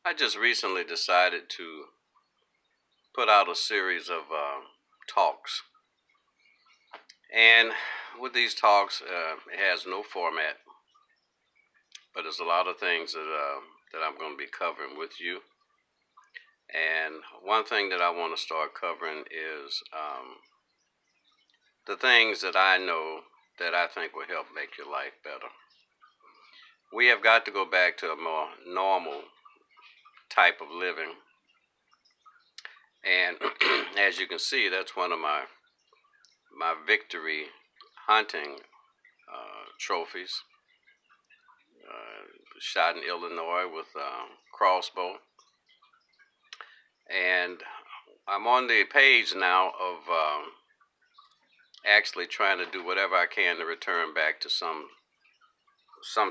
I just recently decided to put out a series of talks. And with these talks, it has no format, but there's a lot of things that I'm going to be covering with you. And one thing that I want to start covering is the things that I know that I think will help make your life better. We have got to go back to a more normal type of living. And as you can see, that's one of my victory hunting trophies. Shot in Illinois with a crossbow. And I'm on the page now of actually trying to do whatever I can to return back to some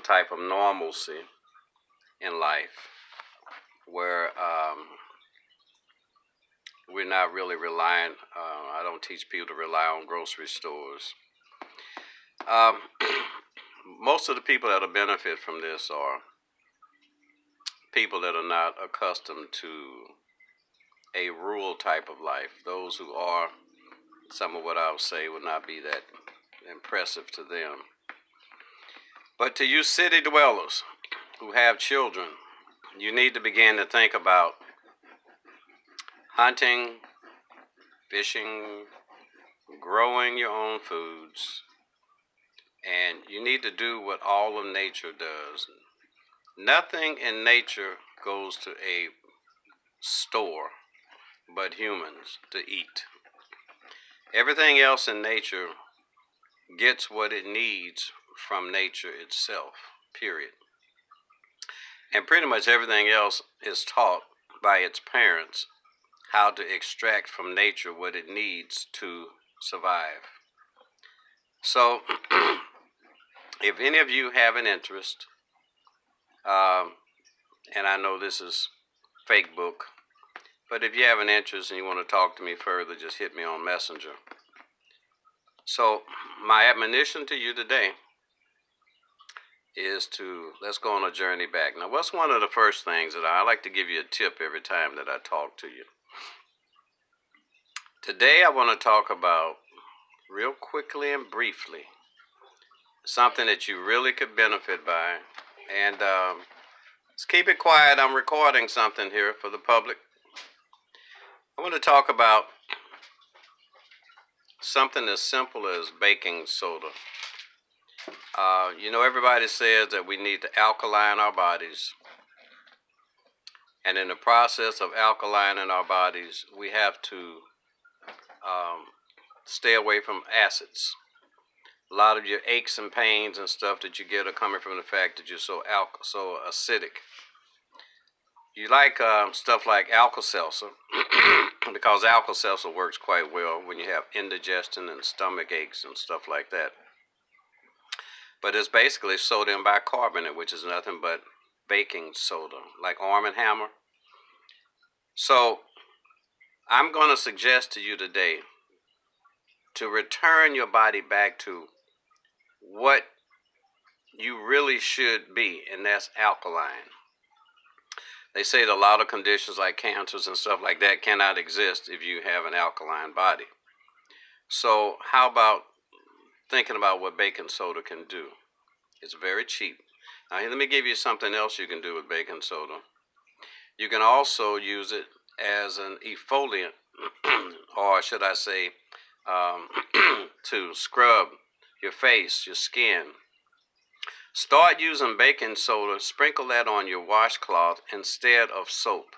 type of normalcy in life, where we're not really relying. I don't teach people to rely on grocery stores. Um, most of the people that'll benefit from this are people that are not accustomed to a rural type of life. Those who are, some of what I would say would not be that impressive to them. But to you city dwellers who have children, you need to begin to think about hunting, fishing, growing your own foods, and you need to do what all of nature does. Nothing in nature goes to a store but humans to eat. Everything else in nature gets what it needs from nature itself, period. And pretty much everything else is taught by its parents how to extract from nature what it needs to survive. So, if any of you have an interest, and I know this is fake book, but if you have an interest and you want to talk to me further, just hit me on Messenger. So, my admonition to you today is let's go on a journey back. Now, what's one of the first things that I like to give you a tip every time that I talk to you? Today, I want to talk about, real quickly and briefly, something that you really could benefit by. And let's keep it quiet. I'm recording something here for the public. I want to talk about something as simple as baking soda. Everybody says that we need to alkaline our bodies. And in the process of alkalining our bodies, we have to stay away from acids. A lot of your aches and pains and stuff that you get are coming from the fact that you're so acidic. You like stuff like Alka-Seltzer because Alka-Seltzer works quite well when you have indigestion and stomach aches and stuff like that. But it's basically sodium bicarbonate, which is nothing but baking soda, like Arm & Hammer. So I'm going to suggest to you today to return your body back to what you really should be, and that's alkaline. They say that a lot of conditions like cancers and stuff like that cannot exist if you have an alkaline body. So how about thinking about what baking soda can do? It's very cheap. Now, let me give you something else you can do with baking soda. You can also use it as an exfoliant, or should I say, to scrub your face, your skin. Start using baking soda, sprinkle that on your washcloth instead of soap.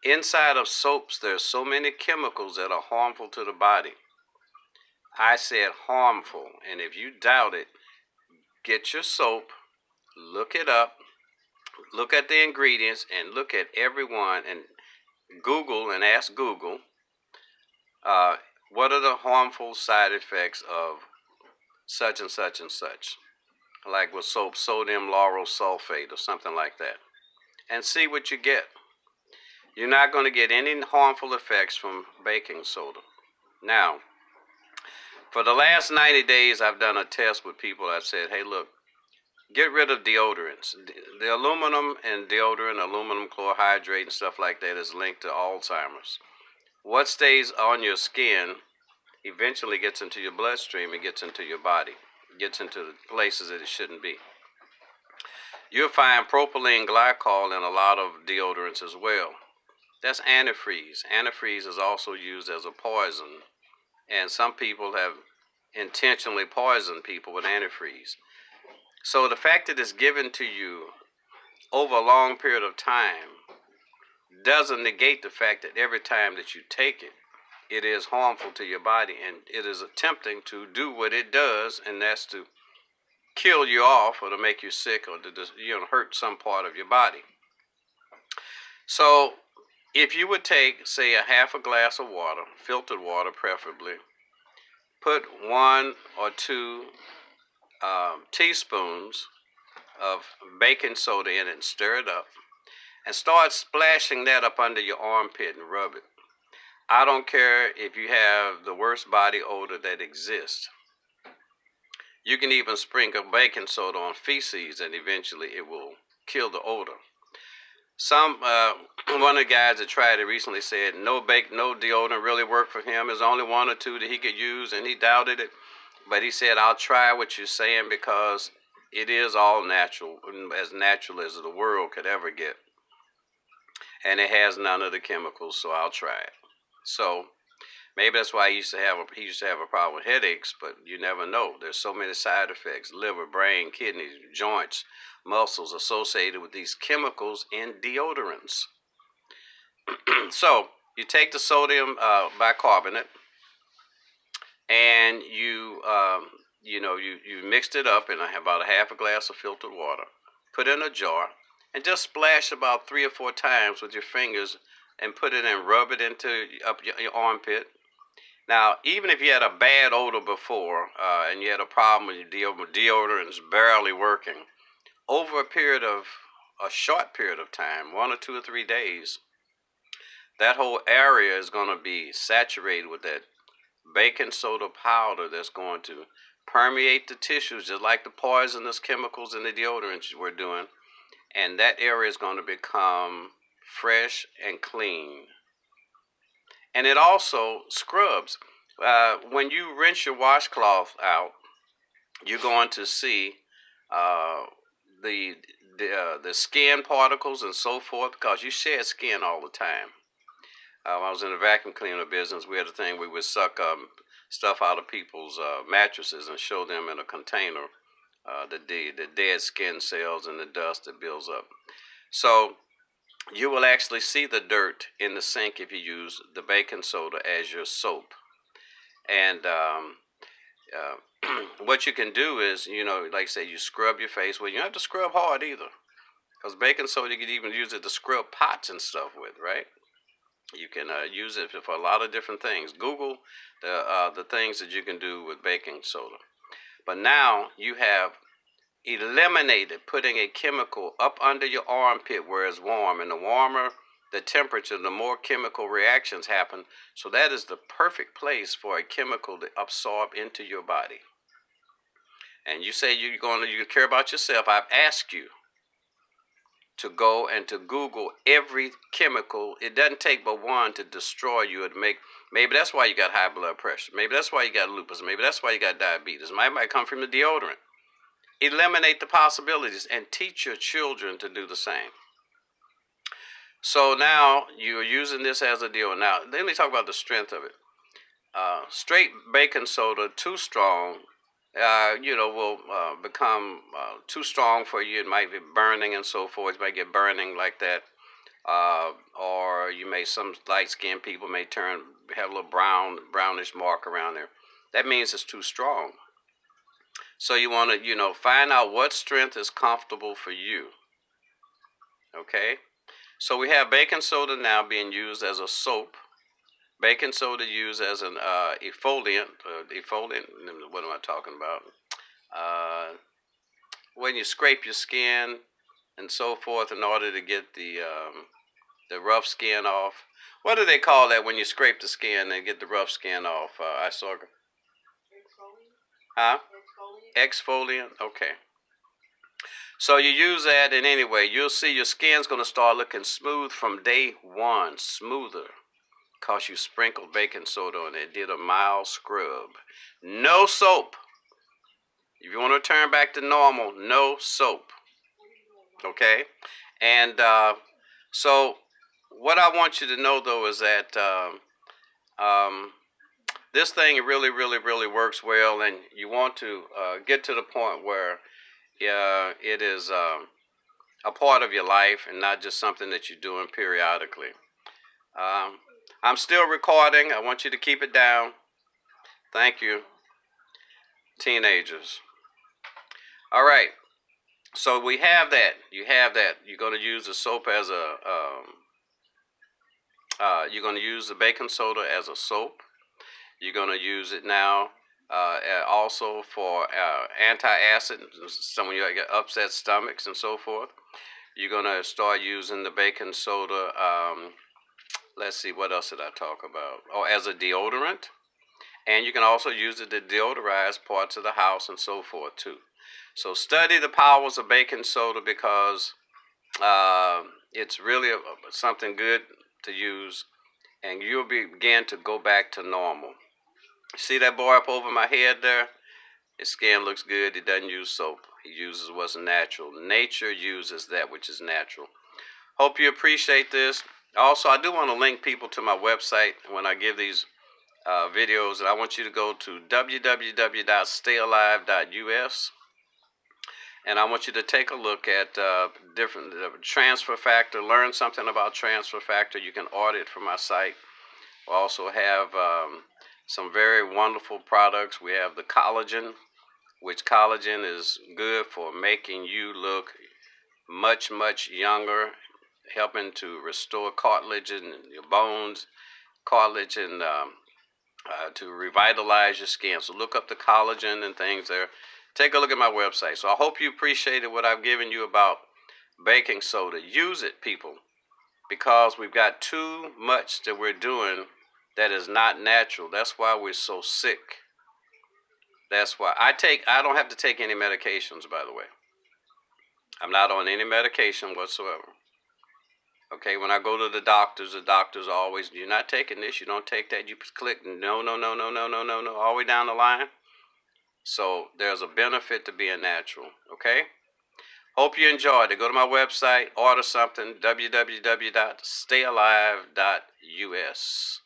Inside of soaps, there's so many chemicals that are harmful to the body. I said harmful, and if you doubt it, get your soap, look it up, look at the ingredients, and look at everyone, and Google and ask Google, what are the harmful side effects of such and such and such? Like with soap, sodium lauryl sulfate or something like that. And see what you get. You're not going to get any harmful effects from baking soda. Now, for the last 90 days, I've done a test with people. I've said, hey, look, get rid of deodorants. The aluminum in deodorant, aluminum chlorhydrate and stuff like that is linked to Alzheimer's. What stays on your skin eventually gets into your bloodstream and gets into your body, gets into the places that it shouldn't be. You'll find propylene glycol in a lot of deodorants as well. That's antifreeze. Antifreeze is also used as a poison, and some people have intentionally poisoned people with antifreeze. So the fact that it's given to you over a long period of time doesn't negate the fact that every time that you take it, it is harmful to your body, and it is attempting to do what it does, and that's to kill you off or to make you sick or to hurt some part of your body. So if you would take, say, a half a glass of water, filtered water preferably, put 1 or 2 teaspoons of baking soda in it and stir it up, and start splashing that up under your armpit and rub it. I don't care if you have the worst body odor that exists. You can even sprinkle baking soda on feces, and eventually it will kill the odor. One of the guys that tried it recently said no deodorant really worked for him. There's only 1 or 2 that he could use, and he doubted it. But he said, I'll try what you're saying because it is all natural as the world could ever get. And it has none of the chemicals, so I'll try it. So maybe that's why he used to have a problem with headaches, but you never know. There's so many side effects: liver, brain, kidneys, joints, muscles associated with these chemicals in deodorants. So you take the sodium bicarbonate, and you mixed it up in about a half a glass of filtered water. Put it in a jar and just splash about 3 or 4 times with your fingers and put it in, rub it up your armpit. Now, even if you had a bad odor before and you had a problem with your deodorant is barely working, over a short period of time, 1 or 2 or 3 days, that whole area is going to be saturated with that baking soda powder that's going to permeate the tissues just like the poisonous chemicals in the deodorants we're doing, and that area is going to become fresh and clean. And it also scrubs. When you rinse your washcloth out, you're going to see the skin particles and so forth, because you shed skin all the time. I was in the vacuum cleaner business. We had a thing we would suck stuff out of people's mattresses and show them in a container the dead skin cells and the dust that builds up. So you will actually see the dirt in the sink if you use the baking soda as your soap. And what you can do is, like say you scrub your face. Well, you don't have to scrub hard either, because baking soda you can even use it to scrub pots and stuff with, right? You can use it for a lot of different things. Google the things that you can do with baking soda. But now you have eliminated putting a chemical up under your armpit where it's warm, and the warmer the temperature, the more chemical reactions happen. So that is the perfect place for a chemical to absorb into your body. And you say you care about yourself. I've asked you to go and to Google every chemical. It doesn't take but one to destroy you. Maybe that's why you got high blood pressure. Maybe that's why you got lupus. Maybe that's why you got diabetes. Might come from the deodorant. Eliminate the possibilities and teach your children to do the same. So now you're using this as a deodorant. Now let me talk about the strength of it. Straight baking soda, too strong, will become too strong for you. It might be burning and so forth. You might get burning like that. Or some light-skinned people may have a little brownish mark around there. That means it's too strong. So you want to, find out what strength is comfortable for you. Okay? So we have baking soda now being used as a soap. Baking soda used as an exfoliant. What am I talking about? When you scrape your skin and so forth in order to get the rough skin off. What do they call that when you scrape the skin and get the rough skin off? I saw. Exfoliant. Huh? Exfoliant. Okay. So you use that, and anyway, you'll see your skin's going to start looking smooth from day one, smoother, because you sprinkled baking soda on it, did a mild scrub. No soap. If you want to return back to normal, no soap. Okay? And so, what I want you to know, though, is that this thing really, really, really works well, and you want to get to the point where it is a part of your life and not just something that you're doing periodically. Um, I'm still recording. I want you to keep it down. Thank you, teenagers. All right. So we have that. You have that. You're going to use the soap as a. You're going to use the baking soda as a soap. You're going to use it now also for anti-acid. Some of you get upset stomachs and so forth. You're going to start using the baking soda. Let's see, what else did I talk about? Oh, as a deodorant. And you can also use it to deodorize parts of the house and so forth too. So study the powers of baking soda because it's really something good to use, and you'll begin to go back to normal. See that boy up over my head there? His skin looks good. He doesn't use soap. He uses what's natural. Nature uses that which is natural. Hope you appreciate this. Also, I do want to link people to my website when I give these videos, and I want you to go to www.stayalive.us, and I want you to take a look at different transfer factor. Learn something about transfer factor. You can order it from my site. We also have some very wonderful products. We have the collagen, which collagen is good for making you look much, much younger, helping to restore cartilage in your bones, cartilage, and to revitalize your skin. So look up the collagen and things there. Take a look at my website. So I hope you appreciated what I've given you about baking soda. Use it, people, because we've got too much that we're doing that is not natural. That's why we're so sick. That's why I don't have to take any medications, by the way. I'm not on any medication whatsoever. Okay, when I go to the doctors always, you're not taking this, you don't take that, you click no, no, no, no, no, no, no, no, all the way down the line. So there's a benefit to being natural, okay? Hope you enjoyed it. Go to my website, order something, www.stayalive.us.